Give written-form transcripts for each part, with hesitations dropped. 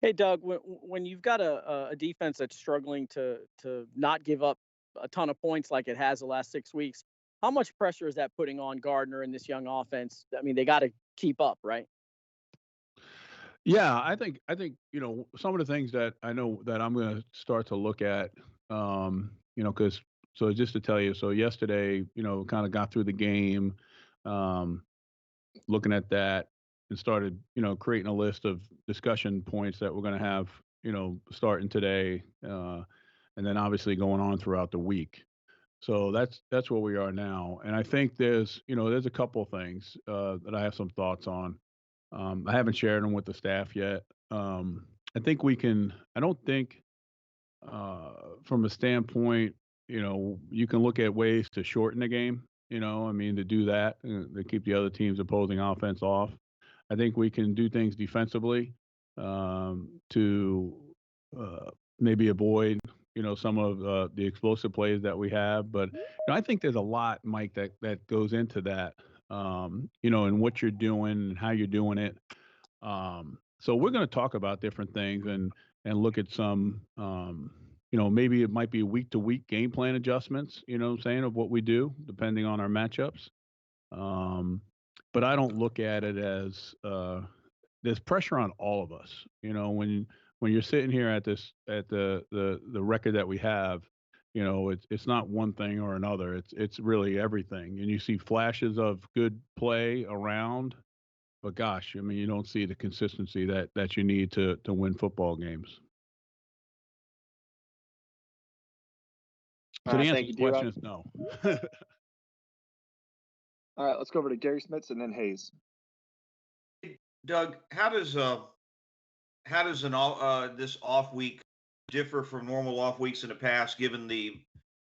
Hey, Doug, when you've got a defense that's struggling to not give up a ton of points like it has the last 6 weeks, how much pressure is that putting on Gardner and this young offense? I mean, they got to keep up, right? Yeah, I think some of the things that I know that I'm going to start to look at, because so just to tell you, so yesterday, kind of got through the game, um, looking at that, and started, creating a list of discussion points that we're going to have, starting today, and then obviously going on throughout the week. So that's where we are now, and I think there's a couple things that I have some thoughts on. I haven't shared them with the staff yet. I think we can. I don't think from a standpoint, you can look at ways to shorten the game. I mean, to do that, to keep the other team's opposing offense off. I think we can do things defensively to maybe avoid, some of the explosive plays that we have. But I think there's a lot, Mike, that goes into that. And what you're doing and how you're doing it. So we're going to talk about different things and look at some. Maybe it might be week to week game plan adjustments. What I'm saying, of what we do depending on our matchups. Um, but I don't look at it as there's pressure on all of us. When you're sitting here at the record that we have, it's not one thing or another. It's really everything. And you see flashes of good play around, but gosh, I mean, you don't see the consistency that you need to win football games. All So the right, answer thank to you, the D-Rock. question is no. All right, let's go over to Gary Smits and then Hayes. Doug, how does this off week differ from normal off weeks in the past, given the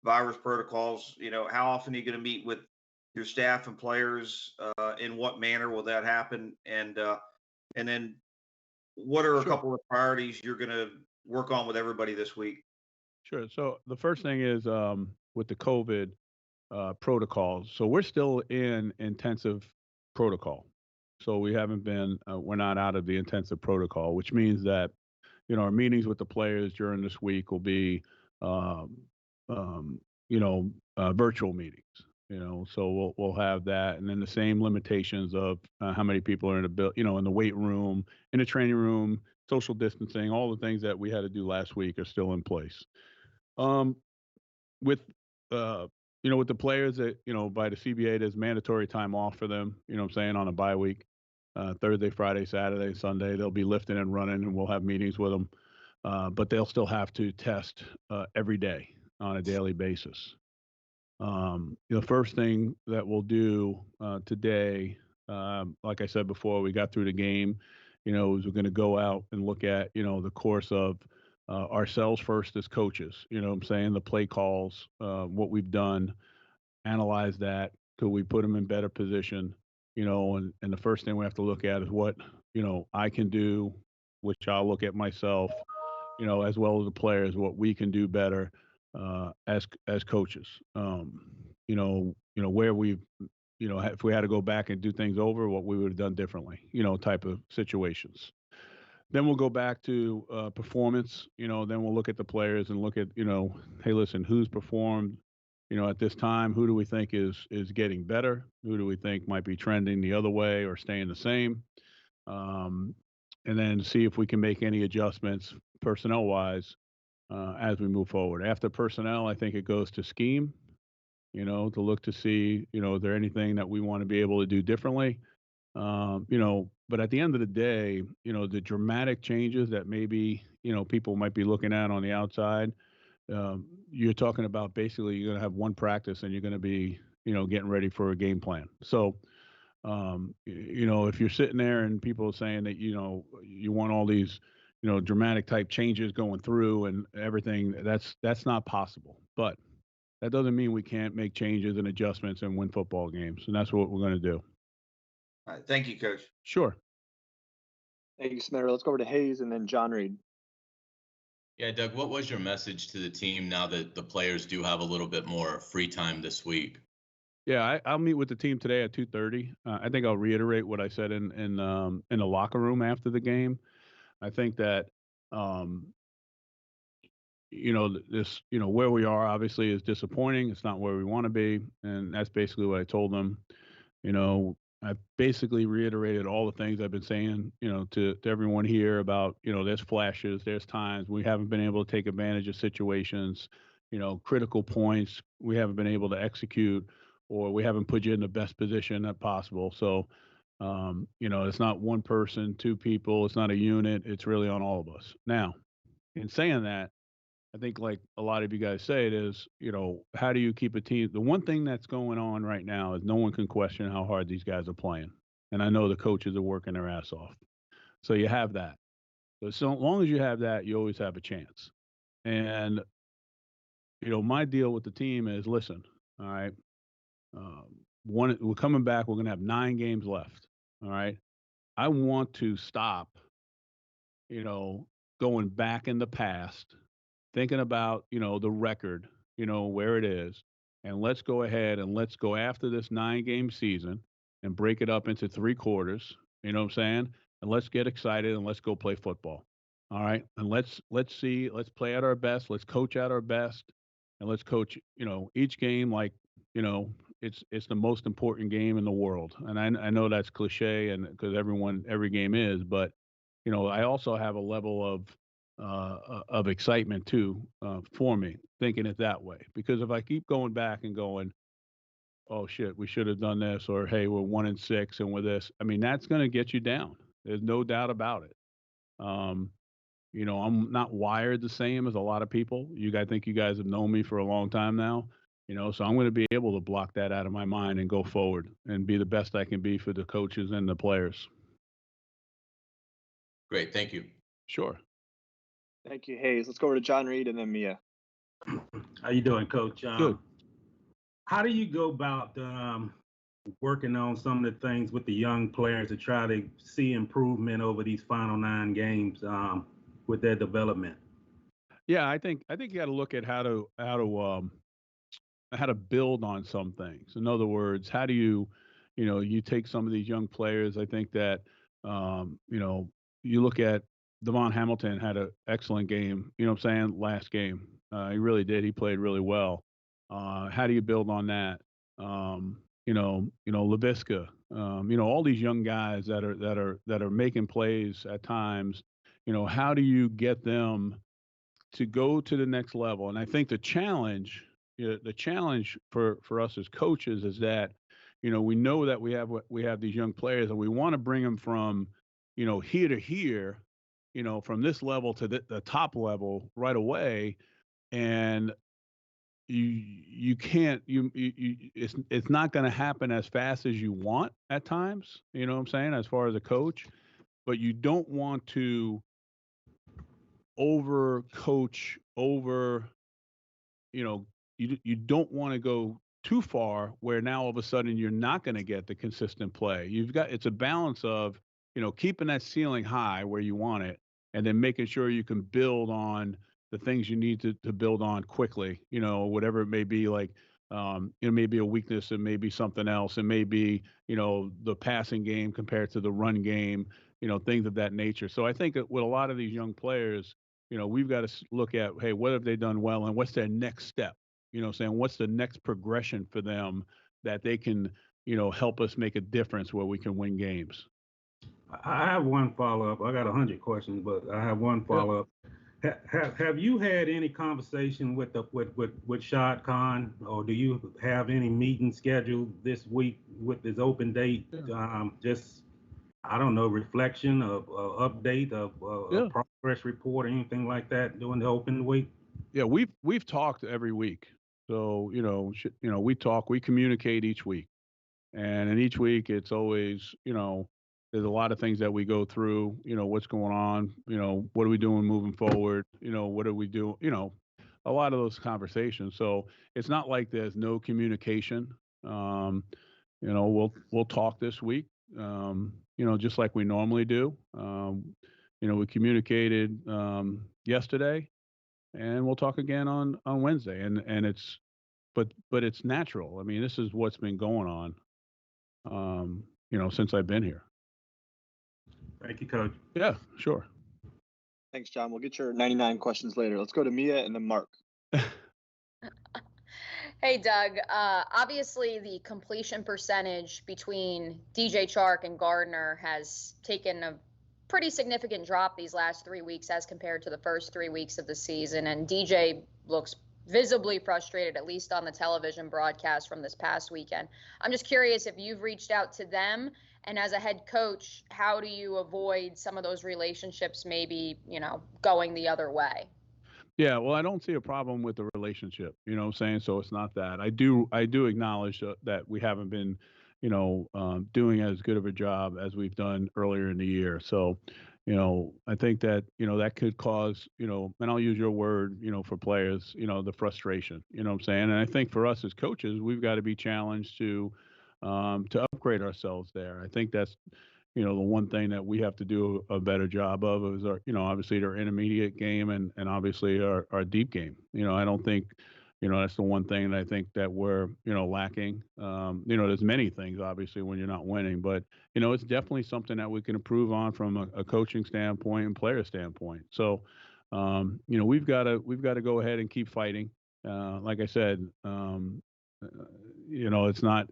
virus protocols? How often are you going to meet with your staff and players? In what manner will that happen? And then what are a Sure. couple of priorities you're going to work on with everybody this week? Sure. So the first thing is with the COVID protocols. So we're still in intensive protocol. So we're not out of the intensive protocol, which means that, our meetings with the players during this week will be, um, virtual meetings. So we'll have that, and then the same limitations of how many people are in in the weight room, in the training room, social distancing, all the things that we had to do last week are still in place. Um, with uh, with the players that by the CBA, there's mandatory time off for them. I'm saying, on a bye week, Thursday, Friday, Saturday, Sunday, they'll be lifting and running, and we'll have meetings with them. But they'll still have to test every day on a daily basis. The first thing that we'll do today, like I said before, we got through the game, is we're going to go out and look at, the course of ourselves first as coaches. What I'm saying, the play calls, what we've done, analyze that. Could we put them in better position? And the first thing we have to look at is what, I can do, which I'll look at myself, as well as the players, what we can do better as coaches. Where we've, if we had to go back and do things over, what we would have done differently, type of situations. Then we'll go back to performance. Then we'll look at the players and look at, hey, listen, who's performed, at this time? Who do we think is getting better? Who do we think might be trending the other way or staying the same? Um, and then see if we can make any adjustments personnel wise as we move forward. After personnel, I think it goes to scheme. To look to see, is there anything that we want to be able to do differently? But at the end of the day, the dramatic changes that maybe, people might be looking at on the outside, you're talking about basically you're going to have one practice and you're going to be, getting ready for a game plan. So, if you're sitting there and people are saying that, you want all these, dramatic type changes going through and everything, that's not possible. But that doesn't mean we can't make changes and adjustments and win football games. And that's what we're going to do. All right, thank you, Coach. Sure. Thank you, Smitter. Let's go over to Hayes and then John Reed. Yeah, Doug, what was your message to the team now that the players do have a little bit more free time this week? Yeah, I'll meet with the team today at 2:30. I think I'll reiterate what I said in the locker room after the game. I think that Um, this, where we are obviously is disappointing. It's not where we want to be. And that's basically what I told them. You know, I basically reiterated all the things I've been saying, to everyone here about, there's flashes, there's times we haven't been able to take advantage of situations, critical points we haven't been able to execute, or we haven't put you in the best position that possible. So, it's not one person, two people, it's not a unit, it's really on all of us. Now, in saying that, I think like a lot of you guys say it is, how do you keep a team? The one thing that's going on right now is no one can question how hard these guys are playing. And I know the coaches are working their ass off. So you have that. So long as you have that, you always have a chance. And, my deal with the team is listen, all right, we're coming back. We're going to have 9 games left. All right. I want to stop, you know, going back in the past, thinking about, the record, where it is, and let's go ahead and let's go after this 9 game season and break it up into 3 quarters. You know what I'm saying? And let's get excited and let's go play football. All right. And let's see, let's play at our best, let's coach at our best, and let's coach, each game like, you know, it's the most important game in the world. And I know that's cliche and because every game is, but I also have a level of excitement too for me, thinking it that way. Because if I keep going back and going, oh shit, we should have done this, or hey, we're 1-6 and we're this. I mean, that's going to get you down. There's no doubt about it. Um, I'm not wired the same as a lot of people. I think you guys have known me for a long time now. So I'm going to be able to block that out of my mind and go forward and be the best I can be for the coaches and the players. Great. Thank you. Sure. Thank you, Hayes. Let's go over to John Reed and then Mia. How you doing, Coach? Good. How do you go about working on some of the things with the young players to try to see improvement over these final 9 games with their development? Yeah, I think you got to look at how to build on some things. In other words, how do you take some of these young players? I think that you look at Devon Hamilton had an excellent game. You know what I'm saying? Last game, he really did. He played really well. How do you build on that? Laviska. All these young guys that are making plays at times. How do you get them to go to the next level? And I think the challenge for us as coaches is that, we know that we have these young players and we want to bring them from, here to here, from this level to the top level right away. And you can't it's not going to happen as fast as you want at times, you know what I'm saying, as far as a coach, but you don't want to over coach over, you know, you don't want to go too far where now all of a sudden you're not going to get the consistent play. It's a balance of, keeping that ceiling high where you want it and then making sure you can build on the things you need to build on quickly, whatever it may be, like it may be a weakness, it may be something else, it may be, the passing game compared to the run game, things of that nature. So I think that with a lot of these young players, we've got to look at, hey, what have they done well and what's their next step? Saying what's the next progression for them that they can, help us make a difference where we can win games. I have one follow-up. I got 100 questions, but I have one follow-up. Have you had any conversation with Shad Khan, or do you have any meeting scheduled this week with this open date? Yeah. Just, I don't know, reflection of update of Yeah. a progress report or anything like that during the open week? Yeah, we've talked every week. So, we talk, we communicate each week. And in each week it's always, there's a lot of things that we go through, what's going on, what are we doing moving forward, what are we doing, a lot of those conversations. So it's not like there's no communication. Um, we'll talk this week, just like we normally do. We communicated yesterday, and we'll talk again on Wednesday. And but it's natural. I mean, this is what's been going on, since I've been here. Thank you, Coach. Yeah, sure. Thanks, John. We'll get your 99 questions later. Let's go to Mia and then Mark. Hey, Doug. Obviously, the completion percentage between DJ Chark and Gardner has taken a pretty significant drop these last 3 weeks as compared to the first 3 weeks of the season. And DJ looks visibly frustrated, at least on the television broadcast from this past weekend. I'm just curious if you've reached out to them. And as a head coach, how do you avoid some of those relationships maybe, going the other way? Yeah, well, I don't see a problem with the relationship, you know what I'm saying? So it's not that. I do acknowledge that we haven't been, doing as good of a job as we've done earlier in the year. So, I think that, that could cause, and I'll use your word, for players, the frustration, you know what I'm saying? And I think for us as coaches, we've got to be challenged to upgrade ourselves there. I think that's, the one thing that we have to do a better job of is our, obviously our intermediate game and obviously our deep game. I don't think, that's the one thing that I think that we're, lacking. There's many things obviously when you're not winning, but it's definitely something that we can improve on from a coaching standpoint and player standpoint. So, we've got to go ahead and keep fighting. Like I said, it's not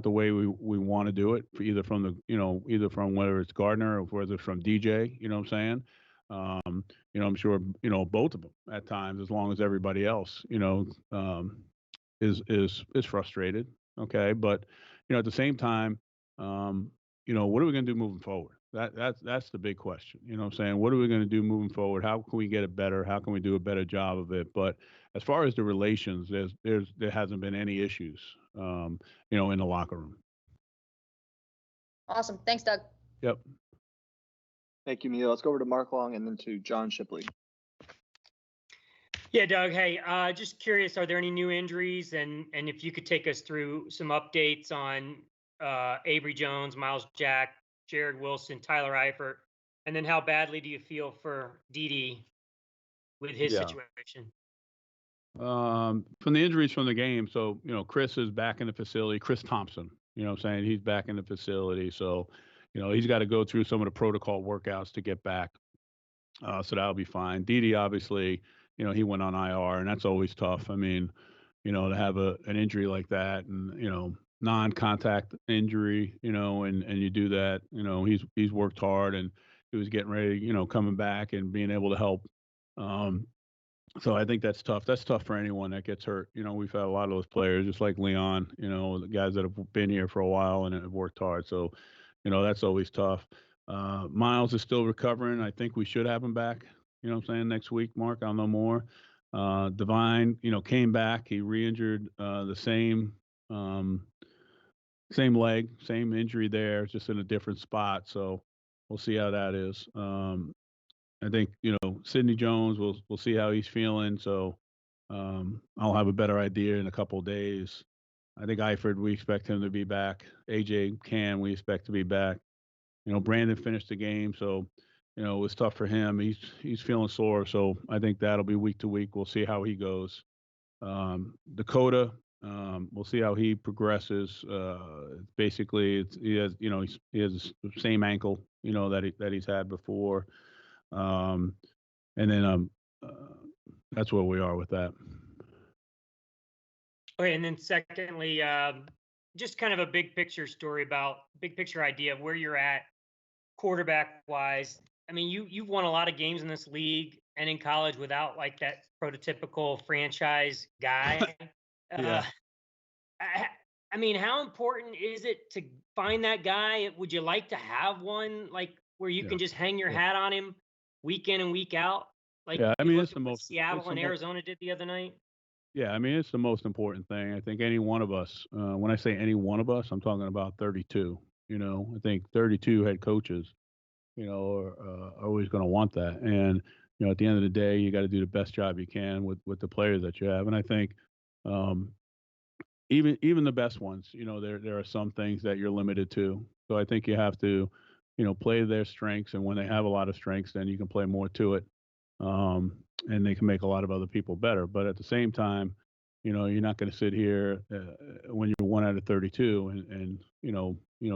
the way we want to do it for either from whether it's Gardner or whether it's from DJ, you know what I'm saying? I'm sure, both of them at times, as long as everybody else, is frustrated. Okay. But, at the same time, what are we going to do moving forward? That's the big question. You know what I'm saying? What are we going to do moving forward? How can we get it better? How can we do a better job of it? But as far as the relations, there hasn't been any issues, in the locker room. Awesome. Thanks, Doug. Yep. Thank you, Mia. Let's go over to Mark Long and then to John Shipley. Yeah, Doug. Hey, just curious, are there any new injuries? And if you could take us through some updates on Avery Jones, Miles Jack, Jared Wilson, Tyler Eifert, and then how badly do you feel for Didi with his Yeah. situation? From the injuries from the game, so Chris is back in the facility. Chris Thompson, you know what I'm saying? He's back in the facility, so he's got to go through some of the protocol workouts to get back. So that'll be fine. Didi, obviously, he went on IR, and that's always tough. I mean, to have an injury like that, and non-contact injury, and you do that, he's worked hard, and he was getting ready, coming back and being able to help. So I think that's tough. That's tough for anyone that gets hurt. We've had a lot of those players, just like Leon, the guys that have been here for a while and have worked hard. So, that's always tough. Miles is still recovering. I think we should have him back, what I'm saying, next week, Mark. I'll know more. Divine, came back. He re-injured the same leg, same injury there, just in a different spot. So we'll see how that is. I think, Sidney Jones, we'll see how he's feeling. So I'll have a better idea in a couple of days. I think Eifert, we expect him to be back. AJ Can, we expect to be back. Brandon finished the game, so it was tough for him. He's feeling sore, so I think that'll be week to week. We'll see how he goes. Dakota, we'll see how he progresses. Basically, he has the same ankle, that he's had before. And then that's where we are with that. Okay, and then secondly, just kind of a big picture idea of where you're at quarterback wise. I mean, you've won a lot of games in this league and in college without like that prototypical franchise guy. Yeah. I mean, how important is it to find that guy? Would you like to have one like where you can just hang your hat on him week in and week out? Like, yeah, I mean, it's the what most Seattle and Arizona did the other night. Yeah, I mean, it's the most important thing. I think any one of us, when I say any one of us, I'm talking about 32. I think 32 head coaches, are always going to want that. And, at the end of the day, you got to do the best job you can with the players that you have. And I think even the best ones, there are some things that you're limited to. So I think you have to, play their strengths. And when they have a lot of strengths, then you can play more to it. And they can make a lot of other people better. But at the same time, you're not going to sit here when you're 1 out of 32 and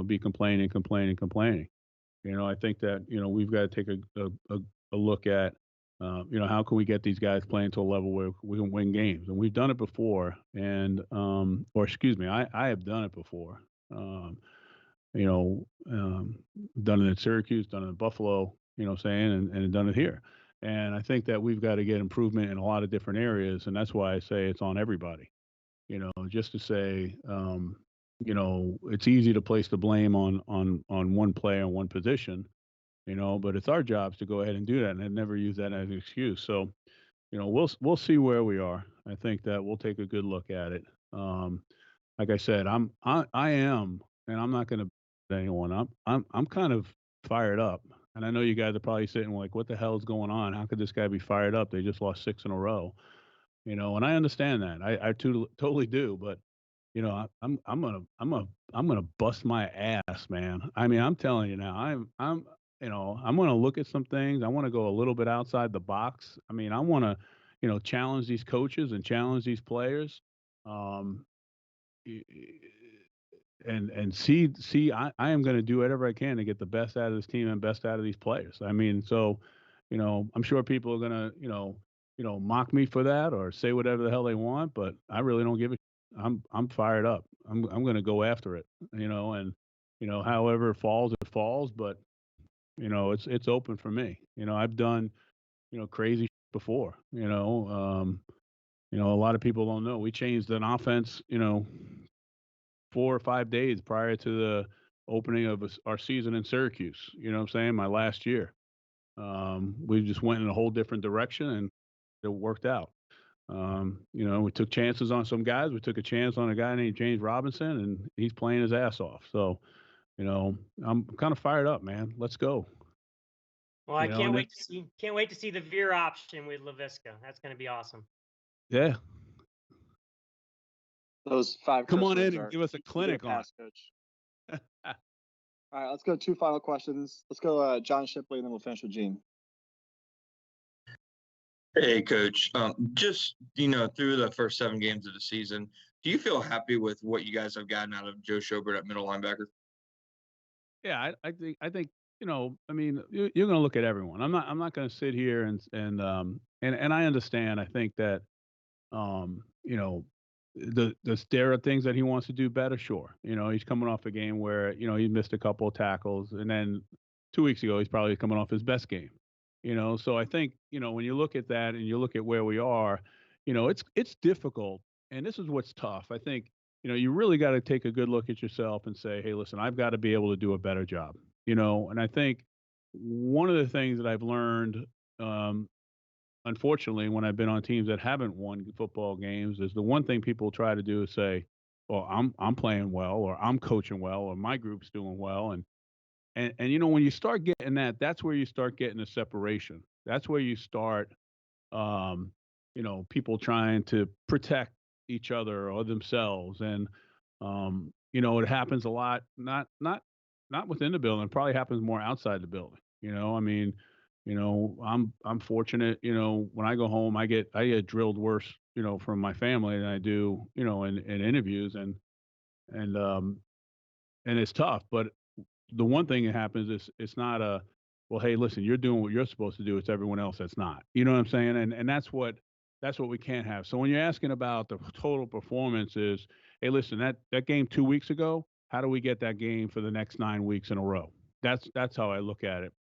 be complaining. I think that we've got to take a look at, how can we get these guys playing to a level where we can win games? And we've done it before, and or excuse me, I have done it before. Um, you know, done it in Syracuse, done it in Buffalo, saying, and done it here. And I think that we've got to get improvement in a lot of different areas, and that's why I say it's on everybody. Just to say, it's easy to place the blame on one player and one position, but it's our jobs to go ahead and do that, and never use that as an excuse. So, we'll see where we are. I think that we'll take a good look at it. Like I said, I am, and I'm not going to anyone. I'm kind of fired up, and I know you guys are probably sitting like, "What the hell is going on? How could this guy be fired up? They just lost 6 in a row." And I understand that. I totally do. But I'm gonna bust my ass, man. I mean, I'm telling you now. I'm gonna look at some things. I want to go a little bit outside the box. I mean, I want to, challenge these coaches and challenge these players. Um, y- and see I am going to do whatever I can to get the best out of this team and best out of these players. I mean, so I'm sure people are going to mock me for that or say whatever the hell they want, but I really don't give a I'm fired up. I'm going to go after it, and however it falls, but it's open for me. I've done crazy before. A lot of people don't know we changed an offense 4 or 5 days prior to the opening of our season in Syracuse. You know what I'm saying? My last year. We just went in a whole different direction and it worked out. We took chances on some guys. We took a chance on a guy named James Robinson, and he's playing his ass off. So, I'm kind of fired up, man. Let's go. Well, I can't wait to see the Veer option with LaVisca. That's going to be awesome. Yeah. Those 5 Come on in are and give us a clinic on. Coach. All right, let's go 2 final questions. Let's go John Shipley, and then we'll finish with Gene. Hey, Coach. Just through the first 7 games of the season, do you feel happy with what you guys have gotten out of Joe Schobert at middle linebacker? Yeah, I think I mean, you're going to look at everyone. I'm not going to sit here and I understand. I think that you know, there are things that he wants to do better. Sure, he's coming off a game where he missed a couple of tackles, and then 2 weeks ago he's probably coming off his best game. So I think when you look at that and you look at where we are, it's difficult, and this is what's tough. I think you really got to take a good look at yourself and say, hey, listen, I've got to be able to do a better job. And I think one of the things that I've learned. Unfortunately, when I've been on teams that haven't won football games, is the one thing people try to do is say, "Well, I'm playing well, or I'm coaching well, or my group's doing well," and when you start getting that, that's where you start getting a separation. That's where you start, um, people trying to protect each other or themselves, and it happens a lot. Not within the building. It probably happens more outside the building. I mean, I'm fortunate. When I go home, I get drilled worse, from my family than I do, in interviews, and and it's tough. But the one thing that happens is it's not a, well, hey, listen, you're doing what you're supposed to do. It's everyone else that's not. You know what I'm saying? And that's what we can't have. So when you're asking about the total performance, is, hey, listen, that game 2 weeks ago, how do we get that game for the next 9 weeks in a row? That's how I look at it.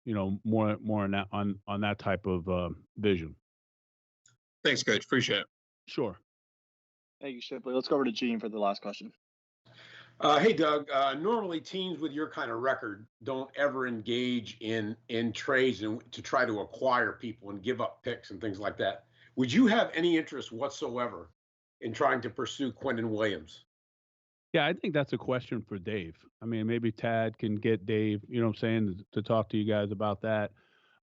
More on that type of vision. Thanks, Coach. Appreciate it. Sure. Thank you, Shipley. Let's go over to Gene for the last question. Hey, Doug. Normally, teams with your kind of record don't ever engage in trades and to try to acquire people and give up picks and things like that. Would you have any interest whatsoever in trying to pursue Quentin Williams? Yeah, I think that's a question for Dave. I mean, maybe Tad can get Dave, what I'm saying, to talk to you guys about that.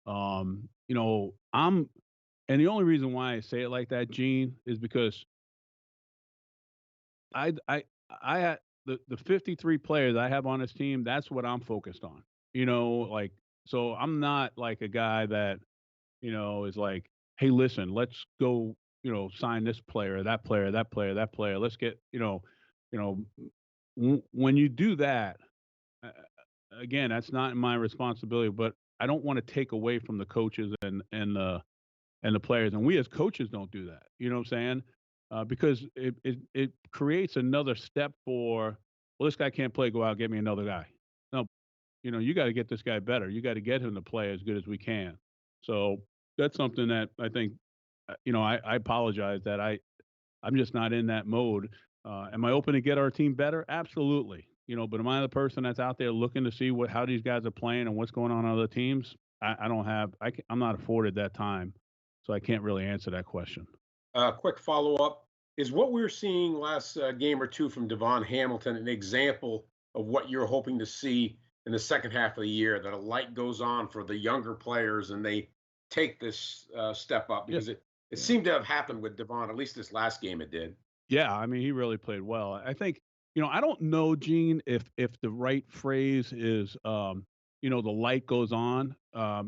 And the only reason why I say it like that, Gene, is because I had the 53 players I have on this team. That's what I'm focused on. So I'm not like a guy that is like, hey, listen, let's go, sign this player, that player, that player, that player. Let's get, when you do that, again, that's not my responsibility. But I don't want to take away from the coaches and the players, and we as coaches don't do that. You know what I'm saying? Because it creates another step for, well, this guy can't play. Go out, get me another guy. No, you got to get this guy better. You got to get him to play as good as we can. So that's something that I think, I apologize that I'm just not in that mode. Am I open to get our team better? Absolutely. But am I the person that's out there looking to see how these guys are playing and what's going on other teams? I don't have. I'm not afforded that time, so I can't really answer that question. Quick follow up: is what we were seeing last game or two from Devon Hamilton an example of what you're hoping to see in the second half of the year? That a light goes on for the younger players and they take this step up, because it seemed to have happened with Devon. At least this last game, it did. Yeah, I mean, he really played well. I think, I don't know, Gene, if the right phrase is, the light goes on. I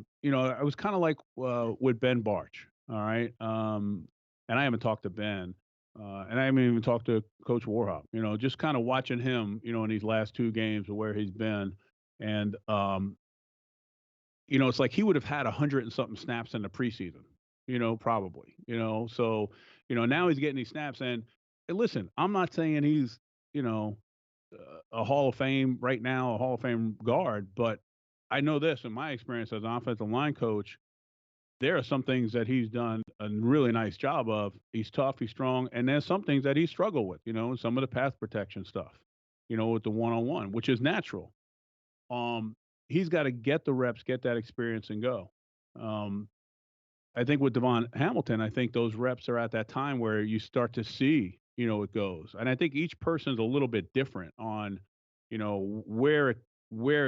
was kind of like with Ben Barch, all right, and I haven't talked to Ben, and I haven't even talked to Coach Warhop. Just kind of watching him, in these last two games of where he's been, and it's like he would have had 100 and something snaps in the preseason, probably, so, now he's getting these snaps. And listen, I'm not saying he's, a Hall of Fame right now, a Hall of Fame guard, but I know this in my experience as an offensive line coach, there are some things that he's done a really nice job of. He's tough, he's strong, and there's some things that he struggled with, some of the pass protection stuff, with the one-on-one, which is natural. He's got to get the reps, get that experience, and go. I think with Devon Hamilton, I think those reps are at that time where you start to see, it goes. And I think each person's a little bit different on, where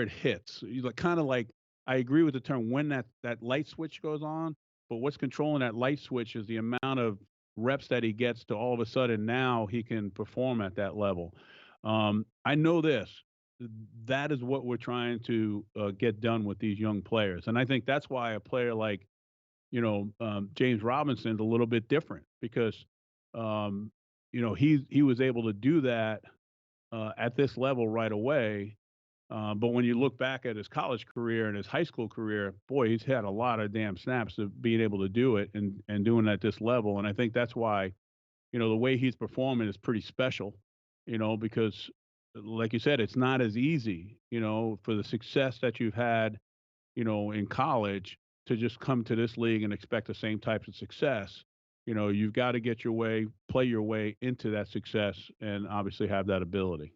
it hits. Kind of like, I agree with the term when that light switch goes on, but what's controlling that light switch is the amount of reps that he gets to all of a sudden now he can perform at that level. I know this. That is what we're trying to get done with these young players. And I think that's why a player like, James Robinson's a little bit different because, he was able to do that at this level right away. But when you look back at his college career and his high school career, boy, he's had a lot of damn snaps of being able to do it and doing it at this level. And I think that's why, the way he's performing is pretty special, because like you said, it's not as easy, for the success that you've had, in college to just come to this league and expect the same types of success. You've got to get your way, play your way into that success and obviously have that ability.